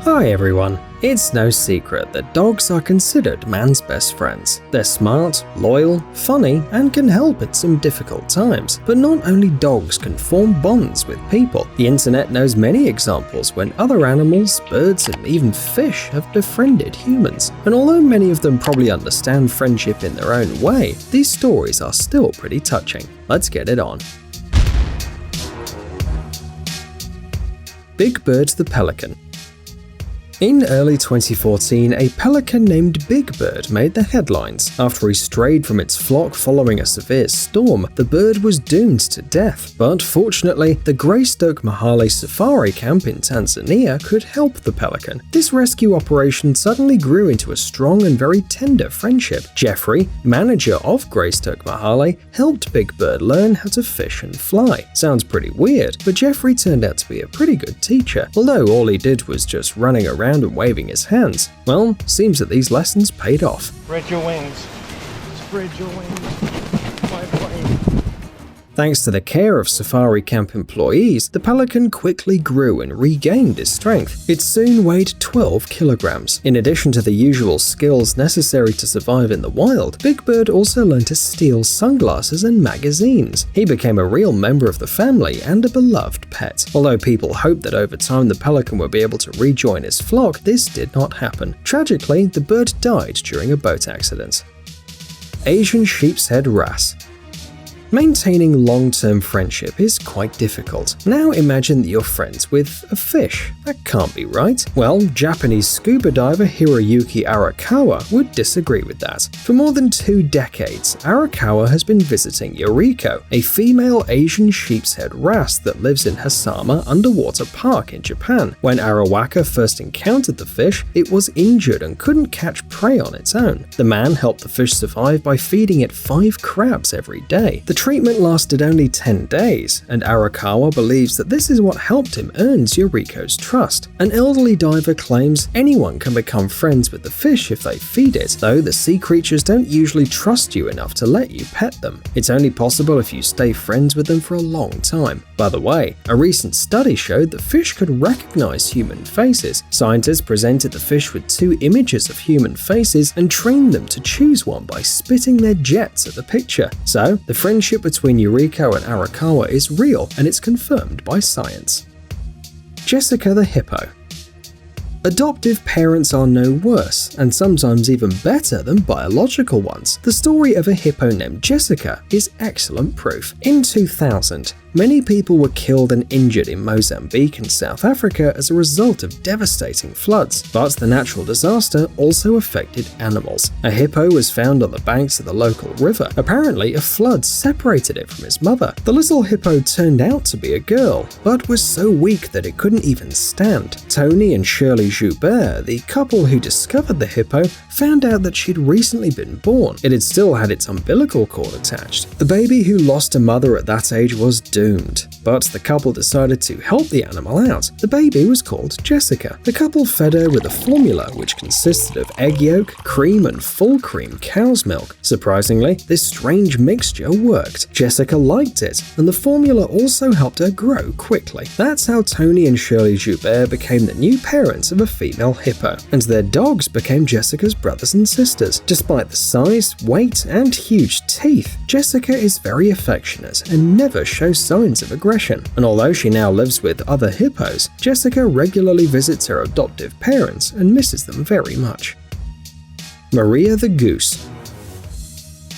Hi everyone. It's no secret that dogs are considered man's best friends. They're smart, loyal, funny, and can help at some difficult times. But not only dogs can form bonds with people. The internet knows many examples when other animals, birds, and even fish have befriended humans. And although many of them probably understand friendship in their own way, these stories are still pretty touching. Let's get it on. Big Bird the Pelican. In early 2014, a pelican named Big Bird made the headlines. After he strayed from its flock following a severe storm, the bird was doomed to death. But fortunately, the Greystoke Mahale safari camp in Tanzania could help the pelican. This rescue operation suddenly grew into a strong and very tender friendship. Jeffrey, manager of Greystoke Mahale, helped Big Bird learn how to fish and fly. Sounds pretty weird, but Jeffrey turned out to be a pretty good teacher, although all he did was just running around and waving his hands. Well, seems that these lessons paid off. Spread your wings. Spread your wings. My plane. Thanks to the care of safari camp employees, the pelican quickly grew and regained its strength. It soon weighed 12 kilograms. In addition to the usual skills necessary to survive in the wild, Big Bird also learned to steal sunglasses and magazines. He became a real member of the family and a beloved pet. Although people hoped that over time the pelican would be able to rejoin his flock, this did not happen. Tragically, the bird died during a boat accident. Asian sheepshead wrasse. Maintaining long-term friendship is quite difficult. Now imagine that you're friends with a fish. That can't be right. Well, Japanese scuba diver Hiroyuki Arakawa would disagree with that. For more than 2 decades, Arakawa has been visiting Yoriko, a female Asian sheepshead wrasse that lives in Hasama Underwater Park in Japan. When Arawaka first encountered the fish, it was injured and couldn't catch prey on its own. The man helped the fish survive by feeding it 5 crabs every day. The treatment lasted only 10 days, and Arakawa believes that this is what helped him earn Yoriko's trust. An elderly diver claims anyone can become friends with the fish if they feed it, though the sea creatures don't usually trust you enough to let you pet them. It's only possible if you stay friends with them for a long time. By the way, a recent study showed that fish could recognize human faces. Scientists presented the fish with 2 images of human faces and trained them to choose one by spitting their jets at the picture. So, the friendship between Yoriko and Arakawa is real, and it's confirmed by science. Jessica the hippo. Adoptive parents are no worse, and sometimes even better than biological ones. The story of a hippo named Jessica is excellent proof. In 2000, many people were killed and injured in Mozambique and South Africa as a result of devastating floods, but the natural disaster also affected animals. A hippo was found on the banks of the local river. Apparently, a flood separated it from its mother. The little hippo turned out to be a girl, but was so weak that it couldn't even stand. Tony and Shirley Joubert, the couple who discovered the hippo, found out that she'd recently been born. It had still had its umbilical cord attached. The baby who lost a mother at that age was doomed, but the couple decided to help the animal out. The baby was called Jessica. The couple fed her with a formula which consisted of egg yolk, cream, and full cream cow's milk. Surprisingly, this strange mixture worked. Jessica liked it, and the formula also helped her grow quickly. That's how Tony and Shirley Joubert became the new parents of a female hippo, and their dogs became Jessica's brothers and sisters. Despite the size, weight, and huge teeth, Jessica is very affectionate and never shows signs of aggression. And although she now lives with other hippos, Jessica regularly visits her adoptive parents and misses them very much. Maria the Goose.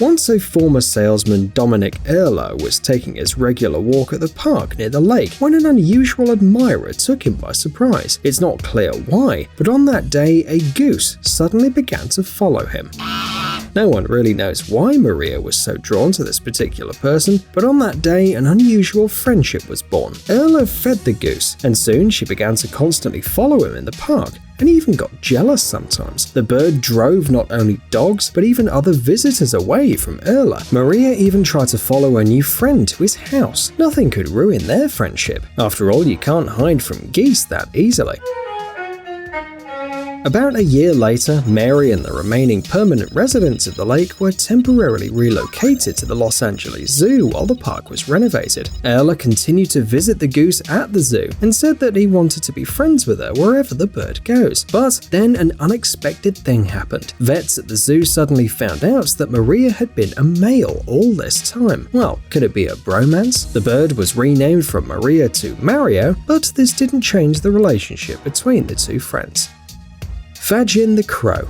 Once a former salesman, Dominic Erler, was taking his regular walk at the park near the lake when an unusual admirer took him by surprise. It's not clear why, but on that day, a goose suddenly began to follow him. No one really knows why Maria was so drawn to this particular person, but on that day, an unusual friendship was born. Erler fed the goose, and soon she began to constantly follow him in the park, and even got jealous sometimes. The bird drove not only dogs, but even other visitors away from Erler. Maria even tried to follow her new friend to his house. Nothing could ruin their friendship. After all, you can't hide from geese that easily. About a year later, Mary and the remaining permanent residents of the lake were temporarily relocated to the Los Angeles Zoo while the park was renovated. Erla continued to visit the goose at the zoo and said that he wanted to be friends with her wherever the bird goes. But then an unexpected thing happened. Vets at the zoo suddenly found out that Maria had been a male all this time. Well, could it be a bromance? The bird was renamed from Maria to Mario, but this didn't change the relationship between the two friends. Fagin the crow.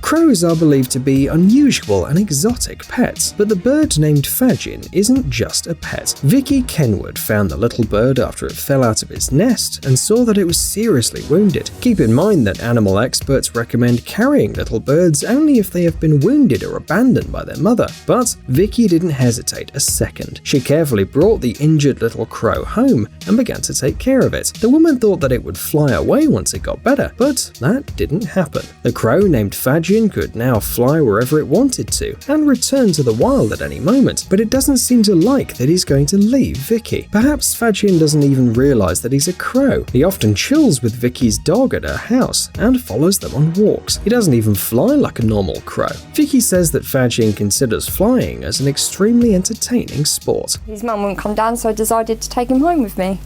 Crows are believed to be unusual and exotic pets, but the bird named Fagin isn't just a pet. Vicky Kenwood found the little bird after it fell out of its nest and saw that it was seriously wounded. Keep in mind that animal experts recommend carrying little birds only if they have been wounded or abandoned by their mother, but Vicky didn't hesitate a second. She carefully brought the injured little crow home and began to take care of it. The woman thought that it would fly away once it got better, but that didn't happen. The crow named Fagin could now fly wherever it wanted to and return to the wild at any moment, but it doesn't seem to like that he's going to leave Vicky. Perhaps Fagin doesn't even realize that he's a crow. He often chills with Vicky's dog at her house and follows them on walks. He doesn't even fly like a normal crow. Vicky says that Fagin considers flying as an extremely entertaining sport. His mum wouldn't come down, so I decided to take him home with me,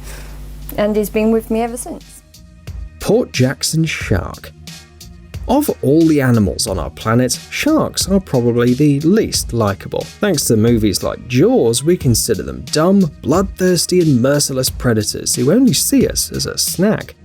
and he's been with me ever since. Port Jackson shark. Of all the animals on our planet, sharks are probably the least likable. Thanks to movies like Jaws, we consider them dumb, bloodthirsty, and merciless predators who only see us as a snack.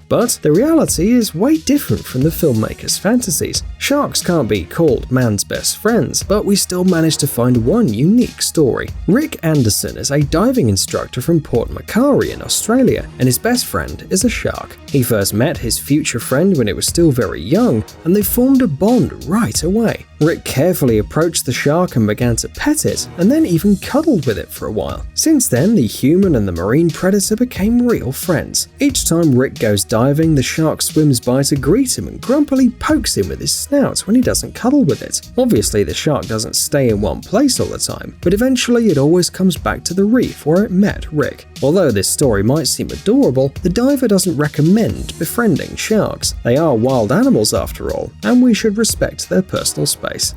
But the reality is way different from the filmmakers' fantasies. Sharks can't be called man's best friends, but we still managed to find one unique story. Rick Anderson is a diving instructor from Port Macquarie in Australia, and his best friend is a shark. He first met his future friend when it was still very young, and they formed a bond right away. Rick carefully approached the shark and began to pet it, and then even cuddled with it for a while. Since then, the human and the marine predator became real friends. Each time Rick goes diving, the shark swims by to greet him and grumpily pokes him with his snout when he doesn't cuddle with it. Obviously, the shark doesn't stay in one place all the time, but eventually it always comes back to the reef where it met Rick. Although this story might seem adorable, the diver doesn't recommend befriending sharks. They are wild animals after all, and we should respect their personal space.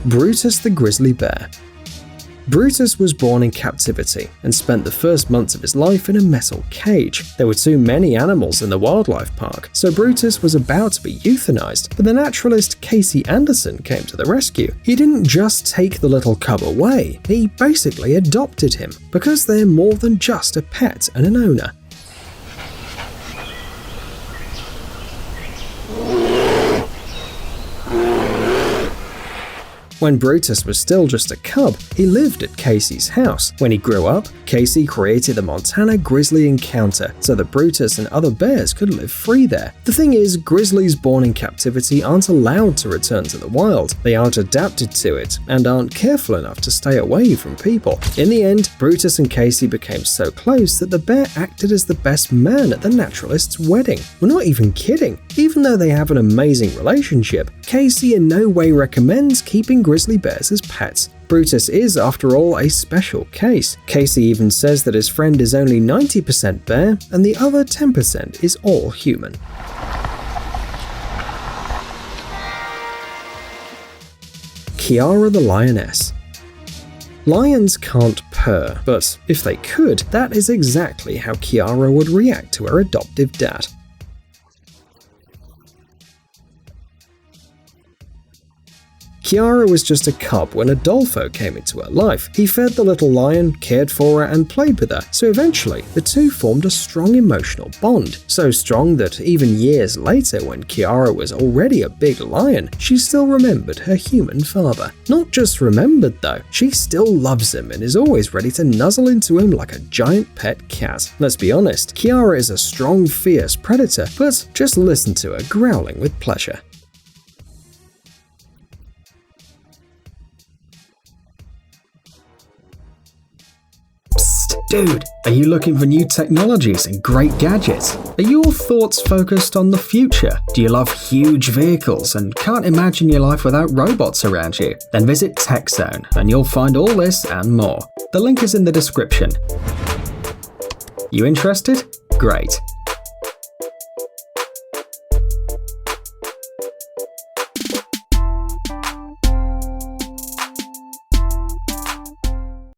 Brutus the grizzly bear. Brutus was born in captivity and spent the first months of his life in a metal cage. There were too many animals in the wildlife park, so Brutus was about to be euthanized, but the naturalist Casey Anderson came to the rescue. He didn't just take the little cub away, he basically adopted him, because they're more than just a pet and an owner. When Brutus was still just a cub, he lived at Casey's house. When he grew up, Casey created the Montana Grizzly Encounter so that Brutus and other bears could live free there. The thing is, grizzlies born in captivity aren't allowed to return to the wild. They aren't adapted to it and aren't careful enough to stay away from people. In the end, Brutus and Casey became so close that the bear acted as the best man at the naturalist's wedding. We're not even kidding. Even though they have an amazing relationship, Casey in no way recommends keeping grizzly bears as pets. Brutus is, after all, a special case. Casey even says that his friend is only 90% bear and the other 10% is all human. Kiara the lioness. Lions can't purr, but if they could, that is exactly how Kiara would react to her adoptive dad. Kiara was just a cub when Adolfo came into her life. He fed the little lion, cared for her, and played with her, so eventually the two formed a strong emotional bond. So strong that even years later, when Kiara was already a big lion, she still remembered her human father. Not just remembered though, she still loves him and is always ready to nuzzle into him like a giant pet cat. Let's be honest, Kiara is a strong, fierce predator, but just listen to her growling with pleasure. Dude, are you looking for new technologies and great gadgets? Are your thoughts focused on the future? Do you love huge vehicles and can't imagine your life without robots around you? Then visit TechZone and you'll find all this and more. The link is in the description. You interested? Great.